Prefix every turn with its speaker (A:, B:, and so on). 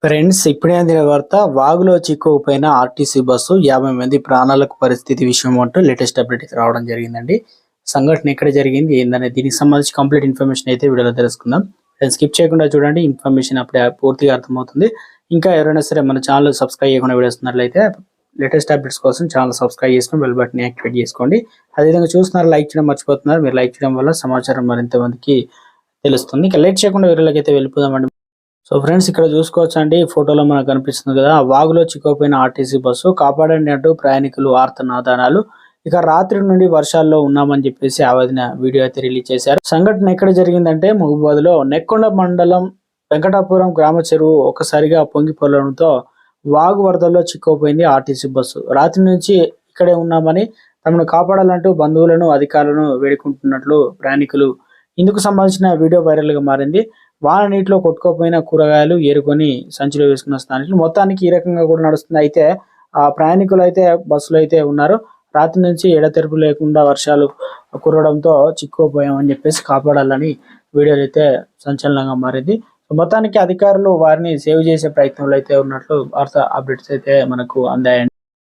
A: Friends, ఇప్పుడే అందిన వార్త. వాగులో చిక్కుకుపోయిన ఆర్టీసీ బస్సు 50 మంది ప్రాణాలకు పరిస్థితి విషయం అంటూ లేటెస్ట్ అప్డేట్ అయితే రావడం జరిగిందండి. సంఘటన ఎక్కడ జరిగింది ఏందనే దీనికి సంబంధించి కంప్లీట్ ఇన్ఫర్మేషన్ అయితే వీడియోలో తెలుసుకుందాం. స్కిప్ చేయకుండా చూడండి, ఇన్ఫర్మేషన్ అప్పుడే పూర్తిగా అర్థమవుతుంది. ఇంకా ఎవరైనా సరే మన ఛానల్ సబ్స్క్రైబ్ చేయకుండా వీడియోస్ ఉన్నట్లయితే లేటెస్ట్ అప్డేట్స్ కోసం ఛానల్ సబ్స్క్రైబ్ చేసుకుని బెల్ బటన్ యాక్టివేట్ చేసుకోండి. అదేవిధంగా చూస్తున్నారు, లైక్ చేయడం మర్చిపోతున్నారు. మీరు లైక్ చేయడం వల్ల సమాచారం మరింత మందికి తెలుస్తుంది. ఇక లేట్ చేయకుండా వీడియోలోకి అయితే వెళ్ళిపోదామండి. సో ఫ్రెండ్స్, ఇక్కడ చూసుకోవచ్చు అండి, ఫోటోలో మనకు కనిపిస్తుంది కదా, వాగులో చిక్కుపోయిన ఆర్టీసీ బస్సు. కాపాడండి అంటూ ప్రయాణికులు ఆర్తనాదానాలు. ఇక రాత్రి నుండి వర్షాల్లో ఉన్నామని చెప్పేసి ఆ వదిన వీడియో అయితే రిలీజ్ చేశారు. సంఘటన ఎక్కడ జరిగిందంటే మహబూబాద్ లో నెక్కొండ మండలం వెంకటాపురం గ్రామ చెరువు ఒక్కసారిగా పొంగి పొరలడంతో వాగు వరదల్లో చిక్కుపోయింది ఆర్టీసీ బస్సు. రాత్రి నుంచి ఇక్కడే ఉన్నామని తమను కాపాడాలంటూ బంధువులను అధికారులను వేడుకుంటున్నట్లు ప్రయాణికులు. ఇందుకు సంబంధించిన వీడియో వైరల్ గా మారింది. వాన నీటిలో కొట్టుకోపోయిన కూరగాయలు ఏరుకొని సంచిలో వేసుకున్న స్థానికులు. మొత్తానికి ఈ రకంగా కూడా నడుస్తుంది. అయితే ఆ ప్రయాణికులు అయితే బస్సులో అయితే ఉన్నారు. రాత్రి నుంచి ఎడతెరిపి లేకుండా వర్షాలు కురవడంతో చిక్కుపోయామని చెప్పేసి కాపాడాలని వీడియోలు అయితే సంచలనంగా మారింది. మొత్తానికి అధికారులు వారిని సేవ్ చేసే ప్రయత్నంలో అయితే ఉన్నట్లు వార్త అప్డేట్స్ అయితే మనకు అందాయండి.